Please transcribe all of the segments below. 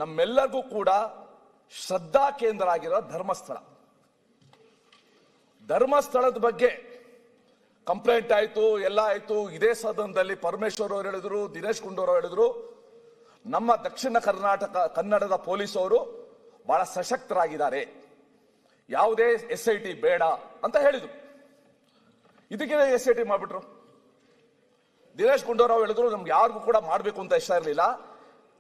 ನಮ್ಮೆಲ್ಲರಿಗೂ ಕೂಡ ಶ್ರದ್ಧಾ ಕೇಂದ್ರ ಆಗಿರೋ ಧರ್ಮಸ್ಥಳದ ಬಗ್ಗೆ ಕಂಪ್ಲೇಂಟ್ ಆಯ್ತು, ಎಲ್ಲ ಆಯ್ತು. ಇದೇ ಸದನದಲ್ಲಿ ಪರಮೇಶ್ವರ್ ಅವರು ಹೇಳಿದ್ರು, ದಿನೇಶ್ ಗುಂಡೂರಾವ್ ಹೇಳಿದ್ರು, ನಮ್ಮ ದಕ್ಷಿಣ ಕನ್ನಡದ ಪೊಲೀಸ್ ಅವರು ಬಹಳ ಸಶಕ್ತರಾಗಿದ್ದಾರೆ, ಯಾವುದೇ SIT ಬೇಡ ಅಂತ ಹೇಳಿದ್ರು. ಇದಕ್ಕೆ SIT ಮಾಡ್ಬಿಟ್ರು. ದಿನೇಶ್ ಗುಂಡೂರಾವ್ ಹೇಳಿದ್ರು, ನಮ್ಗೆ ಯಾರಿಗೂ ಕೂಡ ಮಾಡಬೇಕು ಅಂತ ಇಷ್ಟ ಇರಲಿಲ್ಲ,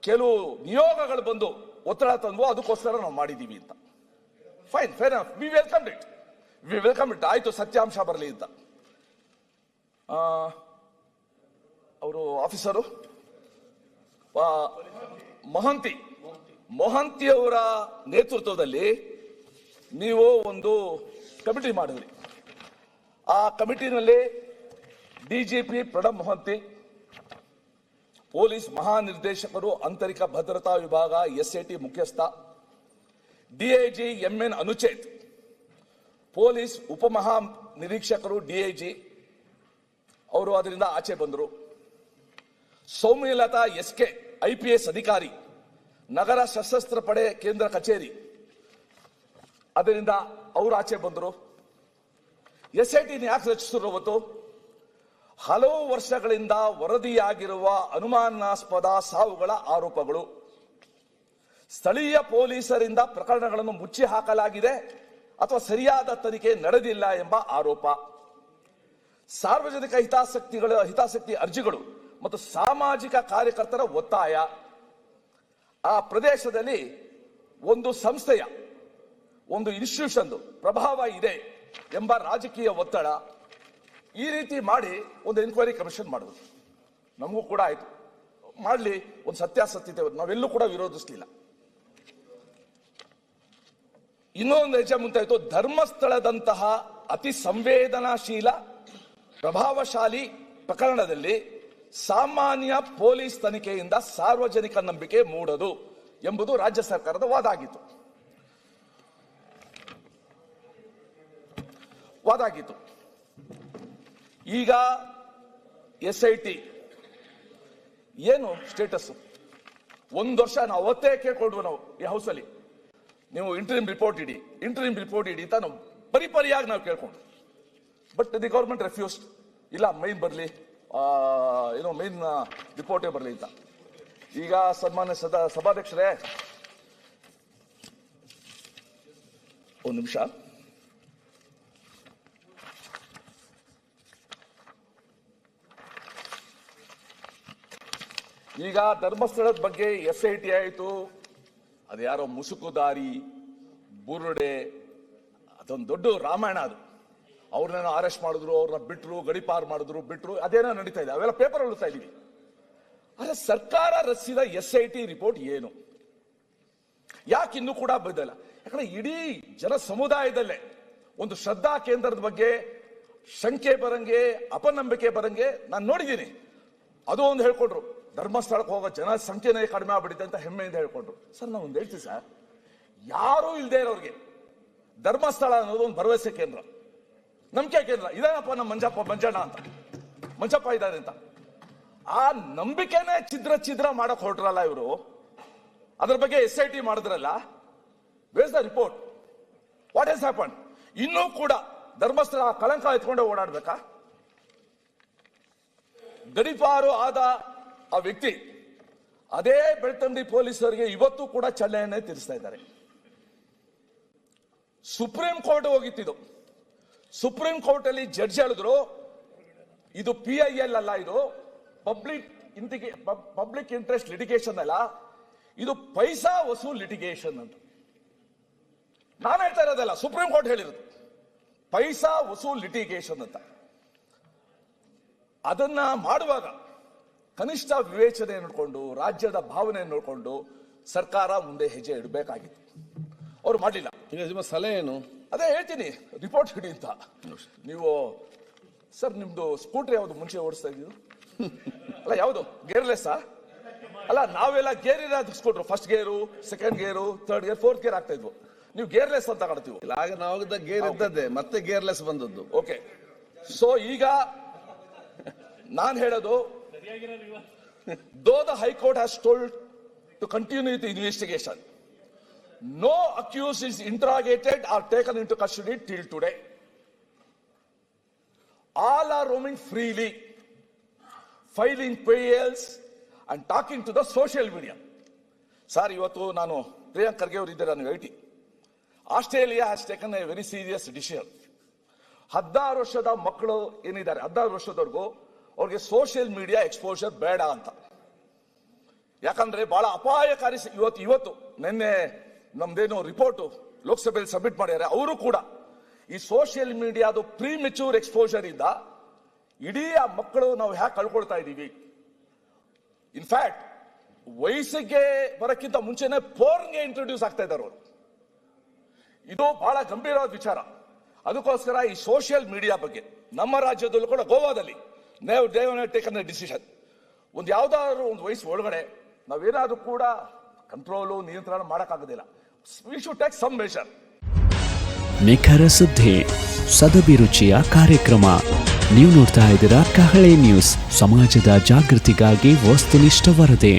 ಕೆಲವು ನಿಯೋಗಗಳು ಬಂದು ಒತ್ತಡ ತಂದು ಅದಕ್ಕೋಸ್ಕರ ನಾವು ಮಾಡಿದೀವಿ ಅಂತ. Fine, fair enough, V welcome it. ಆಯ್ತು, ಸತ್ಯಾಂಶ ಬರಲಿ ಅಂತ. ಅವರು ಆಫೀಸರು ಮೊಹಂತಿ ಅವರ ನೇತೃತ್ವದಲ್ಲಿ ನೀವು ಒಂದು ಕಮಿಟಿ ಮಾಡಿದ್ರಿ. ಆ ಕಮಿಟಿನಲ್ಲಿ DGP ಪ್ರಣಬ್ ಮೊಹಂತಿ, ಪೊಲೀಸ್ ಮಹಾನಿರ್ದೇಶಕರು ಆಂತರಿಕ ಭದ್ರತಾ ವಿಭಾಗ SIT ಮುಖ್ಯಸ್ಥ DIG MN ಅನುಚೇತ್, ಪೊಲೀಸ್ ಉಪಮಹಾ ನಿರೀಕ್ಷಕರು DIG ಅವರು ಅದರಿಂದ ಆಚೆ ಬಂದರು. ಸೌಮ್ಯಲತಾ SK IPS ಅಧಿಕಾರಿ, ನಗರ ಸಶಸ್ತ್ರ ಪಡೆ ಕೇಂದ್ರ ಕಚೇರಿ, ಅದರಿಂದ ಅವರು ಆಚೆ ಬಂದರು. SIT ಯಾಕೆ ರಚಿಸಿದ್ರು ಗೊತ್ತು? ಹಲವು ವರ್ಷಗಳಿಂದ ವರದಿಯಾಗಿರುವ ಅನುಮಾನಾಸ್ಪದ ಸಾವುಗಳ ಆರೋಪಗಳು, ಸ್ಥಳೀಯ ಪೊಲೀಸರಿಂದ ಪ್ರಕರಣಗಳನ್ನು ಮುಚ್ಚಿ ಹಾಕಲಾಗಿದೆ ಅಥವಾ ಸರಿಯಾದ ತನಿಖೆ ನಡೆದಿಲ್ಲ ಎಂಬ ಆರೋಪ, ಸಾರ್ವಜನಿಕ ಹಿತಾಸಕ್ತಿ ಅರ್ಜಿಗಳು ಮತ್ತು ಸಾಮಾಜಿಕ ಕಾರ್ಯಕರ್ತರ ಒತ್ತಾಯ, ಆ ಪ್ರದೇಶದಲ್ಲಿ ಒಂದು ಸಂಸ್ಥೆಯ, ಒಂದು ಇನ್ಸ್ಟಿಟ್ಯೂಷನ್ ಪ್ರಭಾವ ಇದೆ ಎಂಬ ರಾಜಕೀಯ ಒತ್ತಡ, ಈ ರೀತಿ ಮಾಡಿ ಒಂದು ಎನ್ಕ್ವೈರಿ ಕಮಿಷನ್ ಮಾಡಿದ್ರು. ನಮಗೂ ಕೂಡ ಆಯ್ತು, ಮಾಡಲಿ, ಒಂದು ಸತ್ಯಾಸತ್ಯತೆ ನಾವೆಲ್ಲೂ ಕೂಡ ವಿರೋಧಿಸಲಿಲ್ಲ. ಇನ್ನೊಂದು ಹೆಜ್ಜೆ ಮುಂತಾಯ್ತು. ಧರ್ಮಸ್ಥಳದಂತಹ ಅತಿ ಸಂವೇದನಾಶೀಲ ಪ್ರಭಾವಶಾಲಿ ಪ್ರಕರಣದಲ್ಲಿ ಸಾಮಾನ್ಯ ಪೊಲೀಸ್ ತನಿಖೆಯಿಂದ ಸಾರ್ವಜನಿಕ ನಂಬಿಕೆ ಮೂಡದು ಎಂಬುದು ರಾಜ್ಯ ಸರ್ಕಾರದ ವಾದ ಆಗಿತ್ತು. ಈಗ SIT ಏನು ಸ್ಟೇಟಸ್? ಒಂದು ವರ್ಷ ನಾವು ಅವತ್ತೇ ಕೇಳ್ಕೊಂಡ್ವು, ನಾವು ಈ ಹೌಸಲ್ಲಿ, ನೀವು ಇಂಟರಿಮ್ ರಿಪೋರ್ಟ್ ಇಡಿ ಅಂತ ನಾವು ಪರಿಯಾಗಿ ನಾವು ಕೇಳ್ಕೊಂಡ್ರು. But the government refused. ಇಲ್ಲ, ಮೈನ್ ಬರಲಿ, ಮೈನ್ ರಿಪೋರ್ಟೇ ಬರಲಿ ಅಂತ. ಈಗ ಸನ್ಮಾನ್ಯ ಸಭಾಧ್ಯಕ್ಷರೇ, ಒಂದು ನಿಮಿಷ. ಈಗ ಧರ್ಮಸ್ಥಳದ ಬಗ್ಗೆ SIT ಆಯಿತು, ಅದು ಯಾರೋ ಮುಸುಕುದಾರಿ ಬುರುಡೆ, ಅದೊಂದು ದೊಡ್ಡ ರಾಮಾಯಣ. ಅದು ಅವ್ರನ್ನೇನೋ ಅರೆಸ್ಟ್ ಮಾಡಿದ್ರು, ಅವ್ರನ್ನ ಬಿಟ್ರು, ಗಡಿಪಾರು ಮಾಡಿದ್ರು, ಬಿಟ್ರು, ಅದೇನೋ ನಡೀತಾ ಇದೆ, ಅವೆಲ್ಲ ಪೇಪರ್ ಓದ್ತಾ ಇದೀವಿ. ಆದ್ರೆ ಸರ್ಕಾರ ರಚಿಸಿದ SIT ರಿಪೋರ್ಟ್ ಏನು, ಯಾಕೆ ಇನ್ನೂ ಕೂಡ ಬಂದಿಲ್ಲ? ಯಾಕಂದ್ರೆ ಇಡೀ ಜನ ಸಮುದಾಯದಲ್ಲೇ ಒಂದು ಶ್ರದ್ಧಾ ಕೇಂದ್ರದ ಬಗ್ಗೆ ಶಂಕೆ ಬರಂಗೆ, ಅಪನಂಬಿಕೆ ಬರಂಗೆ ನಾನು ನೋಡಿದ್ದೀನಿ. ಅದು ಒಂದು ಹೇಳ್ಕೊಂಡ್ರು, ಧರ್ಮಸ್ಥಳಕ್ಕೆ ಹೋಗೋ ಜನ ಸಂಖ್ಯೆನೇ ಕಡಿಮೆ ಆಗ್ಬಿಟ್ಟಿದೆ ಅಂತ ಹೆಮ್ಮೆಯಿಂದ ಹೇಳ್ಕೊಂಡ್ರು. ಸರ್, ನಾವು ಒಂದು ಹೇಳ್ತೀವಿ ಸರ್, ಯಾರೂ ಇಲ್ಲದೆ ಇರೋರಿಗೆ ಧರ್ಮಸ್ಥಳ ಅನ್ನೋದು ಒಂದು ಭರವಸೆ ಕೇಂದ್ರ, ನಂಬಿಕೆ ಕೇಂದ್ರ. ಇದೇನಪ್ಪ ನಮ್ಮ ಮಂಜಪ್ಪ ಇದ್ದಾರೆ ಅಂತ ಆ ನಂಬಿಕೆನೇ ಛಿದ್ರ ಮಾಡಕ್ ಹೊರಟ್ರಲ್ಲ ಇವರು. ಅದ್ರ ಬಗ್ಗೆ SIT ಮಾಡಿದ್ರಲ್ಲ, where the report? What has happen? ಇನ್ನೂ ಕೂಡ ಧರ್ಮಸ್ಥಳ ಕಳಂಕ ಎತ್ಕೊಂಡೆ ಓಡಾಡ್ಬೇಕಾ? ಗಡಿಪಾರು ಆದ ಆ ವ್ಯಕ್ತಿ ಅದೇ ಬೆಳ್ತಂಗಡಿ ಪೊಲೀಸರಿಗೆ ಇವತ್ತು ಕೂಡ ಚಲನೆ ತೀರಿಸ್ತಾ ಇದ್ದಾರೆ. ಸುಪ್ರೀಂ ಕೋರ್ಟ್ ಹೋಗಿತ್ತಿದ್ದು. ಸುಪ್ರೀಂ ಕೋರ್ಟ್ ಅಲ್ಲಿ ಜಡ್ಜ್ ಹೇಳಿದ್ರು, ಇದು PIL ಅಲ್ಲ, ಇದು ಪಬ್ಲಿಕ್ ಇಂಟ್ರೆಸ್ಟ್ ಲಿಟಿಗೇಷನ್ ಅಲ್ಲ, ಇದು ಪೈಸಾ ವಸೂಲ್ ಲಿಟಿಗೇಷನ್ ಅಂತ. ನಾನು ಹೇಳ್ತಾ ಇರೋದಲ್ಲ, ಸುಪ್ರೀಂ ಕೋರ್ಟ್ ಹೇಳಿರೋದು ಪೈಸಾ ವಸೂಲ್ ಲಿಟಿಗೇಷನ್ ಅಂತ. ಅದನ್ನ ಮಾಡುವಾಗ ಕನಿಷ್ಠ ವಿವೇಚನೆ ನೋಡಿಕೊಂಡು, ರಾಜ್ಯದ ಭಾವನೆ ನೋಡಿಕೊಂಡು ಸರ್ಕಾರ ಮುಂದೆ ಹೆಜ್ಜೆ ಇಡಬೇಕಾಗಿತ್ತು. ಅವ್ರು ಮಾಡಲಿಲ್ಲ. ಈಗ ನಿಮ್ಮ ಸಲಹೆ ಏನು? ಅದೇ ಹೇಳ್ತೀನಿ, ರಿಪೋರ್ಟ್ ಹಿಡಿ ಅಂತ. ನೀವು ಸರ್, ನಿಮ್ದು ಸ್ಕೂಟರ್ ಯಾವುದು ಮುಂಚೆ ಓಡಿಸ್ತಾ ಇದ್ದೀವಿ? ಅಲ್ಲ, ಯಾವುದು ಗೇರ್ಲೆಸ್? ಅಲ್ಲ, ನಾವೆಲ್ಲ ಗೇರ್ ಇರೋದು ಸ್ಕೂಟರ್, ಫಸ್ಟ್ ಗೇರು, ಸೆಕೆಂಡ್ ಗೇರು, ಥರ್ಡ್ ಗೇರ್, ಫೋರ್ತ್ ಗೇರ್ ಆಗ್ತಾ ಇದ್ವು. ನೀವು ಗೇರ್ಲೆಸ್ ಅಂತ ಕಾಡ್ತೀವಿ. ಆಗ ನಾವು ಗೇರ್ ಇದ್ದದ್ದೇ, ಮತ್ತೆ ಗೇರ್ಲೆಸ್ ಬಂದದ್ದು. ಓಕೆ, ಸೊ ಈಗ ನಾನು ಹೇಳೋದು, though the High Court has told to to continue the investigation. No accused is interrogated or taken into custody till today. All are roaming freely, filing PLs and talking to the social media. Sir, ಇವತ್ತು ನಾನು ಪ್ರಿಯಾಂಕ್ ಖರ್ಗೆ ಅವರು ಇದ್ದಾರೆ, ನಾನು IT. Australia has taken A very serious decision. 16 ವರ್ಷದ ಮಕ್ಕಳು ಏನಿದ್ದಾರೆ, 16 ವರ್ಷದವರೆಗೂ ಅವ್ರಿಗೆ ಸೋಷಿಯಲ್ ಮೀಡಿಯಾ ಎಕ್ಸ್ಪೋಜರ್ ಬೇಡ ಅಂತ. ಯಾಕಂದ್ರೆ ಬಹಳ ಅಪಾಯಕಾರಿ. ಇವತ್ತು ನಿನ್ನೆ ನಮ್ದೇನು ರಿಪೋರ್ಟ್ ಲೋಕಸಭೆಯಲ್ಲಿ ಸಬ್ಮಿಟ್ ಮಾಡಿದ್ದಾರೆ, ಅವರು ಕೂಡ ಈ ಸೋಷಿಯಲ್ ಮೀಡಿಯಾದು ಪ್ರೀ ಮೆಚೂರ್ ಎಕ್ಸ್ಪೋಜರ್ ಇಂದ ಇಡೀ ಆ ಮಕ್ಕಳು ನಾವು ಹ್ಯಾಕ್ ಕಳ್ಕೊಳ್ತಾ ಇದ್ದೀವಿ. ಇನ್ಫ್ಯಾಕ್ಟ್ ವಯಸ್ಸಿಗೆ ಬರಕ್ಕಿಂತ ಮುಂಚೆನೆ ಪೋರ್ನ್ಗೆ ಇಂಟ್ರೊಡ್ಯೂಸ್ ಆಗ್ತಾ ಇದ್ದಾರೆ ಅವರು. ಇದು ಬಹಳ ಗಂಭೀರವಾದ ವಿಚಾರ. ಅದಕ್ಕೋಸ್ಕರ ಈ ಸೋಷಿಯಲ್ ಮೀಡಿಯಾ ಬಗ್ಗೆ ನಮ್ಮ ರಾಜ್ಯದಲ್ಲೂ ಕೂಡ ಗೋವಾದಲ್ಲಿ ಟೇಕನ್ ಡಿಸಿಷನ್. ಒಂದು ಯಾವ್ದಾದ್ರು ಒಂದು ವಯಸ್ಸು ಒಳಗಡೆ ನಾವೇನಾದ್ರೂ ಕೂಡ ಕಂಟ್ರೋಲು ನಿಯಂತ್ರಣ ಮಾಡಕ್ಕಾಗೋದಿಲ್ಲ. We should take some measure. ನಿಖರ ಸುದ್ದಿ, ಸದಭಿರುಚಿಯ ಕಾರ್ಯಕ್ರಮ. ನೀವು ನೋಡ್ತಾ ಇದ್ದೀರಾ ಕಹಳೆ ನ್ಯೂಸ್, ಸಮಾಜದ ಜಾಗೃತಿಗಾಗಿ ವಸ್ತುನಿಷ್ಠ ವರದಿ.